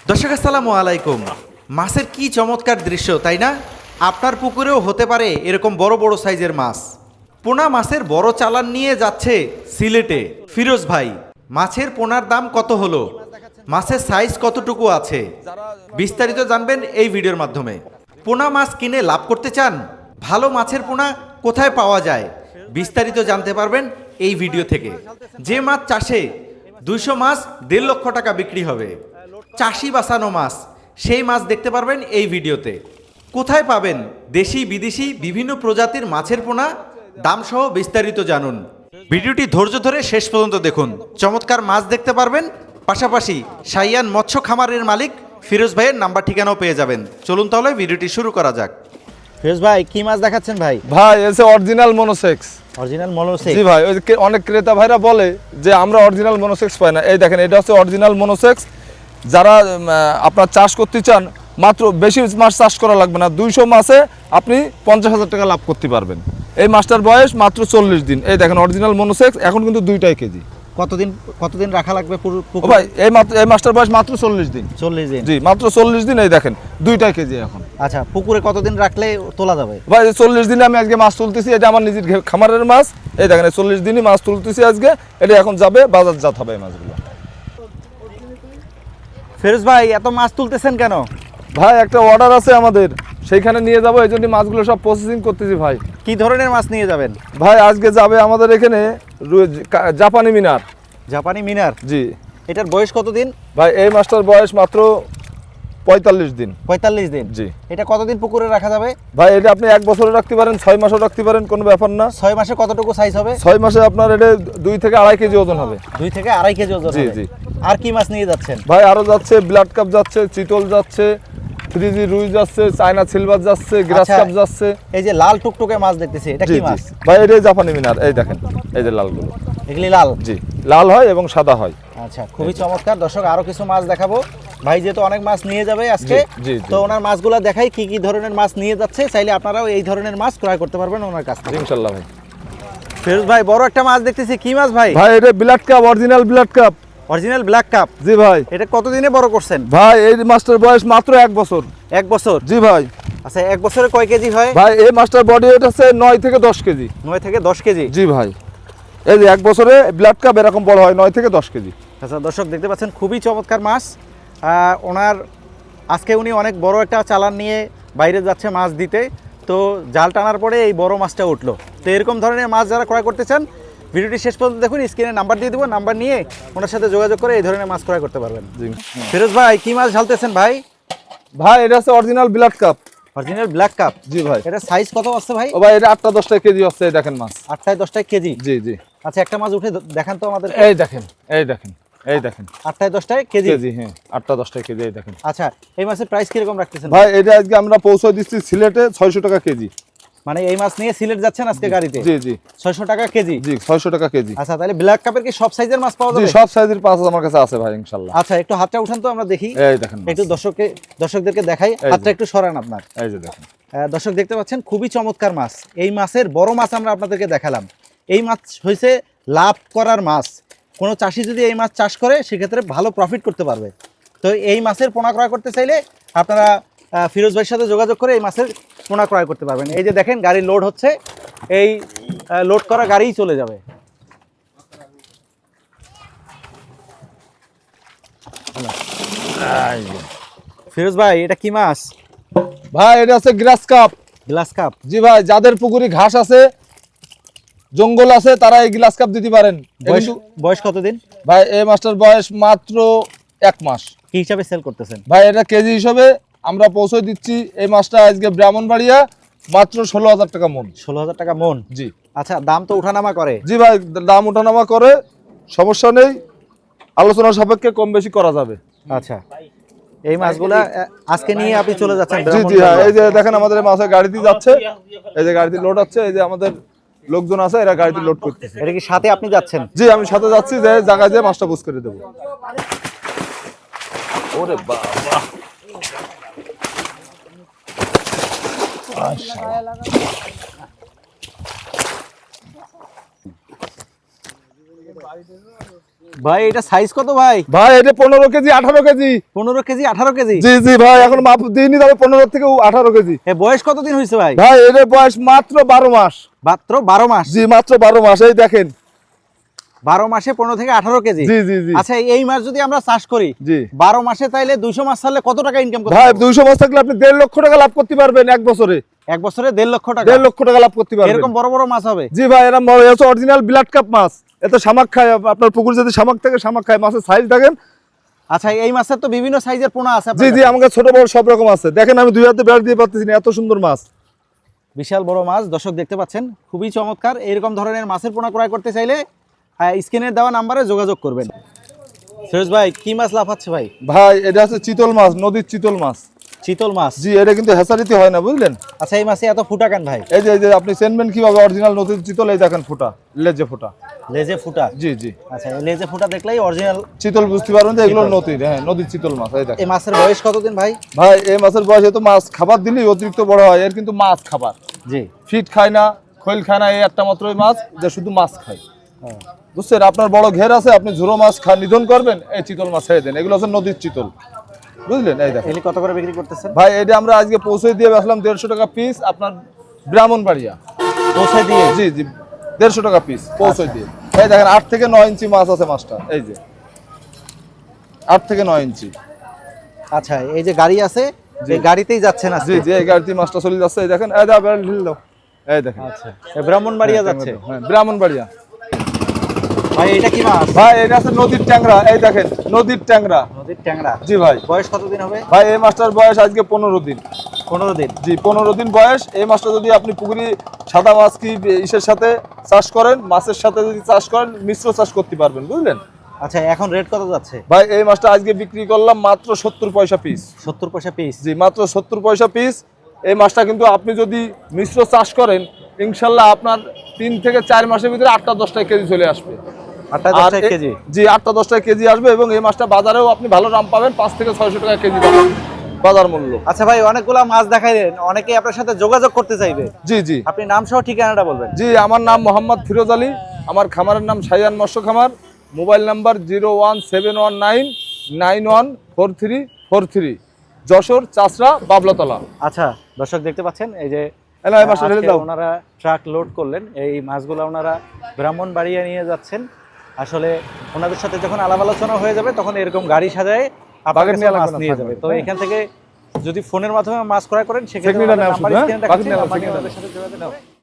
দর্শক আসসালামু আলাইকুম। মাছের কি চমৎকার দৃশ্য, তাই না? আপনার পুকুরেও হতে পারে এরকম বড় বড় সাইজের মাছ। পোনা মাছের বড় চালান নিয়ে যাচ্ছে সিলেটে ফিরোজ ভাই। মাছের পোনার দাম কত হলো, মাছের সাইজ কতটুকু আছে, বিস্তারিত জানবেন এই ভিডিওর মাধ্যমে। পোনা মাছ কিনে লাভ করতে চান? ভালো মাছের পোনা কোথায় পাওয়া যায়, বিস্তারিত জানতে পারবেন এই ভিডিও থেকে। যে মাছ চাষে 200 মাছ 1.5 লক্ষ টাকা বিক্রি হবে, চাষি বাঁচানো মাছ, সেই মাছ দেখতে পারবেন এই ভিডিওতে। কোথায় পাবেন দেশি বিদেশি বিভিন্ন প্রজাতির মাছের পোনা, দামসহ বিস্তারিত জানুন। ভিডিওটি ধৈর্য ধরে শেষ পর্যন্ত দেখুন, চমৎকার মাছ দেখতে পারবেন। পাশাপাশি সাইয়ান মৎস্য খামারের মালিক ফিরোজ ভাইয়ের নাম্বার ঠিকানাও পেয়ে যাবেন। চলুন তাহলে ভিডিওটি শুরু করা যাক। ফিরোজ ভাই কি মাছ দেখাচ্ছেন ভাই? ভাই এসে অরিজিনাল মনোসেক্স। Original monosex? জি ভাই, ওই যে অনেক ক্রেতা ভাইরা বলে যে আমরা অরিজিনাল মনোসেক্স পাই না। এই দেখেন, এটা হচ্ছে অরিজিনাল মনোসেক্স। যারা আপনার চাষ করতে চান, মাত্র বেশি মাছ চাষ করা লাগবে না, 200 মাছে আপনি 50,000 টাকা লাভ করতে পারবেন। এই মাছটার বয়স মাত্র 40 দিন। এই দেখেন অরিজিনাল মনোসেক্স, এখন কিন্তু 2টাই কেজি। কতদিন রাখা লাগবে পুকুরে? ভাই এই মাছটার বয়স মাত্র 40 দিন। 40 দিন? জি, মাত্র 40 দিন। এই দেখেন 2টাই কেজি এখন। আচ্ছা, পুকুরে কতদিন রাখলে তোলা যাবে? ভাই 40 দিনে আমি আজকে মাছ তুলতেছি, এটা আমার নিজের খামারের মাছ। এই দেখেন 40 দিনই মাছ তুলতেছি আজকে, এটা এখন যাবে বাজারজাত হবে এই মাছগুলো। ফিরোজ ভাই এত মাছ তুলতেছেন কেন? ভাই একটা অর্ডার আছে আমাদের, সেইখানে নিয়ে যাবো, এই জন্য মাছগুলো সব প্রসেসিং করতেছি ভাই। কি ধরনের মাছ নিয়ে যাবেন? ভাই আজকে যাবে আমাদের এখানে জাপানি মিনার। জাপানি মিনার? জি। এটার বয়স কতদিন? ভাই এই মাছটার বয়স মাত্র 45 দিন। 45 দিন? জি। এটা কতদিন পুকুরে রাখা যাবে? ভাই এটা আপনি 1 বছরও রাখতে পারেন, 6 মাসও রাখতে পারেন, কোনো ব্যাপার না। 6 মাসে কতটুকু সাইজ হবে? 6 মাসে আপনার এটা 2 থেকে 2.5 কেজি ওজন হবে। 2 থেকে 2.5 কেজি ওজন জি হবে? জি। আর কি মাছ নিয়ে যাচ্ছেন? ভাই আরো যাচ্ছে ব্লাড কাপ যাচ্ছে, চিতল যাচ্ছে, 3G রুই যাচ্ছে, চায়না সিলভার যাচ্ছে, গ্রাস কাপ যাচ্ছে। এই যে লাল টুকটুকে মাছ দেখতেছি, এটা কি মাছ? ভাই এটা জাপানি মিনার। এই দেখেন এই যে লালগুলো, এগুলি লাল? জি, লাল হয় এবং সাদা হয়। আচ্ছা, খুবই চমৎকার। দর্শক আরো কিছু মাছ দেখাবো। ভাই যেহেতু অনেক মাছ নিয়ে যাবে আজকে, জি, তো ওনার মাছগুলো দেখাই কি কি ধরনের মাছ নিয়ে যাচ্ছে। চাইলে আপনারাও এই ধরনের মাছ ক্রয় করতে পারবেন ওনার কাছ থেকে ইনশাআল্লাহ। ভাই ফিরোজ ভাই বড় একটা মাছ দেখতেছি, কি মাছ ভাই? ভাই এটা blood carp, original blood carp. Original black carp? জি ভাই। এটা কতদিনে বড় করছেন? ভাই এই মাছটার বয়স মাত্র 1 বছর। 1 বছর? জি ভাই। আচ্ছা, 1 বছরে কয় কেজি হয়? ভাই এই মাছটার বডি ওয়েট আছে 9 থেকে 10 কেজি। 9 থেকে 10 কেজি? জি ভাই। এই যে 1 বছরে ব্লাড কাপ এরকম বড় হয় 9 থেকে 10 কেজি। আচ্ছা দর্শক দেখতে পাচ্ছেন, খুবই চমৎকার মাছ। ওনার আজকে উনি অনেক বড় একটা চালান নিয়ে বাইরে যাচ্ছে মাছ দিতে, তো জাল টানার পরে এই বড় মাছটা উঠলো। তো এরকম ধরনের মাছ যারা ক্রয় করতে চান, ভিডিওটি শেষ পর্যন্ত দেখুন, স্ক্রিনে নাম্বার দিয়ে দেবো, নাম্বার নিয়ে ওনার সাথে যোগাযোগ করে এই ধরনের মাছ ক্রয় করতে পারবেন। জি। ফিরোজ ভাই কি মাছ ঢালতেছেন ভাই? ভাই এটা হচ্ছে original blood carp. Original black carp? জি ভাই। এটা সাইজ কত আছে ভাই? ও ভাই এটা 8টা 10টা কেজি আছে। এই দেখেন মাছ 8টায় 10টায় কেজি? জি জি। আচ্ছা, একটা মাছ উঠে দেখান তো আমাদের। এই দেখেন এই দেখেন এই দেখেন 8টায় 10টায় কেজি? কেজি, হ্যাঁ 8টা 10টা কেজি। এই দেখেন। আচ্ছা, এই মাছের প্রাইস কিরকম রাখতেছেন ভাই এটা আজকে আমরা পৌঁছে দিচ্ছি সিলেটে 600 টাকা কেজি। মানে এই মাছ নিয়ে সিলেট যাচ্ছেন আজকে গাড়িতে? জি জি। 600 টাকা কেজি? জি 600 টাকা কেজি। আচ্ছা, তাহলে ব্ল্যাক কাপের কি সব সাইজের মাছ পাওয়া জি যাবে? সব সাইজের পাঁচ আমার কাছে আছে ভাই ইনশাআল্লাহ। আচ্ছা, একটু হাতটা উঠান তো আমরা দেখি। এই দেখেন একটু দর্শকদেরকে দেখাই, এই যে। হাতটা একটু সরান আপনার। এই যে দেখেন। দর্শক দেখতে পাচ্ছেন, খুবই চমৎকার মাছ। এই মাছের বড় মাছ আমরা আপনাদেরকে দেখালাম। এই মাছ হয়েছে লাভ করার মাছ। কোনো চাষি যদি এই মাছ চাষ করে সেক্ষেত্রে ভালো প্রফিট করতে পারবে। তো এই মাছের পোনা ক্রয় করতে চাইলে আপনারা ফিরোজ ভাইয়ের সাথে যোগাযোগ করে এই মাছের পোনা ক্রয় করতে পারবেন। এই যে দেখেন গাড়ি লোড হচ্ছে, এই লোড করা গাড়িই চলে যাবে। ফিরোজ ভাই এটা কি মাছ? ভাই এটা আছে গ্রাস কাপ। Grass carp? জি ভাই, যাদের পুকুরে ঘাস আছে, জঙ্গল আছে, তারা এই গ্লাস কাপ দিতে পারেন। বয়স কতদিন? ভাই এই মাছটার বয়স মাত্র 1 মাস। কি হিসাবে সেল করতেছেন? ভাই এটা কেজি হিসাবে আমরা পৌঁছে দিচ্ছি। এই মাছটা আজকে ব্রাহ্মণবাড়িয়া মাত্র 16,000 টাকা মন। 16,000 টাকা মন? জি। আচ্ছা, দাম তো উঠানামা করে? জি ভাই, দাম ওঠানামা করে, সমস্যা নেই, আলোচনার সাপেক্ষে কম বেশি করা যাবে। আচ্ছা, এই মাছগুলা আজকে নিয়ে আপনি চলে যাচ্ছেন? জি জি হ্যাঁ। এই যে দেখেন আমাদের মাছের গাড়িতে যাচ্ছে, এই যে গাড়িতে লোড হচ্ছে, এই যে আমাদের লোকজন আছে, এরা গাড়িতে লোড করতেছে। এটা কি সাথে আপনি যাচ্ছেন? জি আমি সাথে যাচ্ছি, যে জায়গায় যেয়ে মাছটা বুঝ করে দেবো। ওরে বাবা, ভাই এটা সাইজ কত ভাই? ভাই এটা 15 কেজি 18 কেজি। 15 KG 18 KG? জি জি ভাই, এখন মাপ দিইনি, তবে 15 থেকে 18 কেজি। এ বয়স কতদিন হয়েছে ভাই? ভাই এর বয়স মাত্র 12 মাস। মাত্র 12 মাস? জি মাত্র 12 মাস, এই দেখেন। 12 মাসে 15 থেকে 18 কেজি? জি জি জি। আচ্ছা এই মাছ যদি আমরা চাষ করি, জি 12 মাসে তাইলে 200 মাছ ছাড়লে কত টাকা ইনকাম করতে ভাই পারবো? 200 মাস থাকলে আপনি 1.5 লক্ষ টাকা লাভ করতে পারবেন এক বছরে। এক বছরে 1.5 লক্ষ টাকা? 1.5 লক্ষ টাকা লাভ করতে পারবেন। এরকম বড় বড় মাছ হবে? জি ভাই, এরা অরিজিনাল ব্লাড কাপ মাছ। এতে শামাক খায়, আপনার পুকুর যদি শামাক থাকে শামাক খায়। মাছের সাইজ দেখেন। আচ্ছা এই মাছের তো বিভিন্ন সাইজের পোনা আছে আপনার জি জি, কাছে? আমাকে ছোট বড় সব রকম আছে। দেখেন আমি 2 হাতে বেড় দিয়ে পারতেছি না, এত সুন্দর মাছ। বিশাল বড় মাছ দর্শক দেখতে পাচ্ছেন, খুবই চমৎকার। এরকম ধরনের মাছের পোনা ক্রয় করতে চাইলে স্ক্রিনের দেওয়া নাম্বারে যোগাযোগ করবেন। ফিরোজ ভাই কি মাছ লাফাচ্ছে ভাই? ভাই এটা হচ্ছে চিতল মাছ, নদীর চিতল মাছ। চিতল মাছ? জি, এটা কিন্তু হেসারিতে হয় না, বুঝলেন? আচ্ছা এই মাছে এত ফুটা কেন ভাই? এই যে আপনি চেনবেন কিভাবে অরিজিনাল নদীর চিতল? এই দেখেন ফুটা, লেজে ফুটা। লেজে ফুটা? জি জি। আচ্ছা এই লেজে ফুটা দেখলেই অরিজিনাল চিতল বুঝতে পারবেন যে এগুলো নদীর, হ্যাঁ নদীর চিতল মাছ। এই দেখেন। এই মাছের বয়স কতদিন ভাই? ভাই এই মাছের বয়সে তো মাছ খাবার দিলেই অতিরিক্ত বড় হয়। এর কিন্তু মাছ খাবার, জি। ফিট খায় না, খৈল খায় না। এই একটা মাত্রই মাছ যে শুধু মাছ খায়, বুঝছেন? আপনার বড় ঘের আছে, আপনি ঝুরো মাছ নিধন করবেন, এই চিতল মাছ ছেড়ে দেন। এগুলো হচ্ছে নদীর চিতল, বুঝলেন? এই দেখেন এগুলি কত করে বিক্রি করতেছেন ভাই, এটা আমরা আজকে পৌঁছে দিয়ে আসলাম 150 টাকা পিস, আপনার ব্রাহ্মণবাড়িয়া পৌঁছে দিয়ে? জি জি, 150 টাকা পিস পৌঁছে দিয়ে। এই দেখেন 8 থেকে 9 ইঞ্চি মাছ আছে মাছটা, এই যে 8 থেকে 9 ইঞ্চি। আচ্ছা এই যে গাড়ি আছে, এই গাড়িতেই যাচ্ছেন জি আজকে? জি, এই গাড়িতে মাছটা চলে যাচ্ছে। এই দেখেন, এই দাও বেল ঢিল দাও। এই দেখেন, আচ্ছা এই ব্রাহ্মণবাড়িয়া যাচ্ছে? হ্যাঁ ব্রাহ্মণবাড়িয়া। ভাই এটা কি মাছ? ভাই এটা আছে নদীর ট্যাংরা। এই দেখেন নদীর ট্যাংরা। নদীর ট্যাংরা? জি ভাই। বয়স কতদিন হবে ভাই এই মাছটার বয়স আজকে 15 দিন। 15 দিন? জি 15 দিন বয়স। এই মাছটা যদি আপনি পুকুরি সাদা মাছ কি ইসের সাথে চাষ করেন, মাছের সাথে যদি চাষ করেন, মিশ্র চাষ করতে পারবেন, বুঝলেন? আচ্ছা এখন রেট কত যাচ্ছে ভাই এই মাছটা আজকে বিক্রি করলাম মাত্র 70 পয়সা পিস। 70 পয়সা পিস? জি মাত্র 70 পয়সা পিস। এই মাছটা কিন্তু আপনি যদি মিশ্র চাষ করেন, ইনশাল্লাহ আপনার 3 থেকে 4 মাসের ভিতরে 8টা 10টা কেজি চলে আসবে। 8টা 10টা কেজি? জি 8টা 10টা কেজি আসবে। এবং এই মাছটা বাজারেও আপনি ভালো দাম পাবেন, 5 থেকে 600 টাকা কেজি পাবেন বাজার মূল্য। আচ্ছা ভাই অনেকগুলা মাছ দেখাইলেন, অনেকেই আপনার সাথে যোগাযোগ করতে চাইবে। জি জি। আপনি নাম সহ ঠিকানাটা বলবেন। জি আমার নাম মোহাম্মদ ফিরোজ আলী, আমার খামারের নাম শাইয়ান মৎস্য খামার। Mobile number 01719914343, Jessore Chachra Bablatala. আচ্ছা দর্শক দেখতে পাচ্ছেন এই যে এই মাছটা ঢেলে আজকে দাও। ওনারা ট্রাক লোড করলেন, এই মাছগুলো ওনারা ব্রাহ্মণবাড়িয়া নিয়ে যাচ্ছেন। আসলে ওনাদের সাথে যখন আলাপ আলোচনা হয়ে যাবে তখন এরকম গাড়ি সাজায় আপনার বাগের কাছে নিয়ে মাছ লাগবে না, নিয়ে থাকবে। যাবে। তো এখান থেকে যদি ফোনের মাধ্যমে মাছ ক্রয় করেন সেক্ষেত্রে সেকনিটা আমাদের নেওয়া নাম্বার শুধু, হ্যাঁ? স্ক্রিনে বাগের দেখাচ্ছি, নিয়ে নাম্বার লাগবে, নিয়ে সেকনিটা ওনাদের সাথে যোগাযোগ করুন।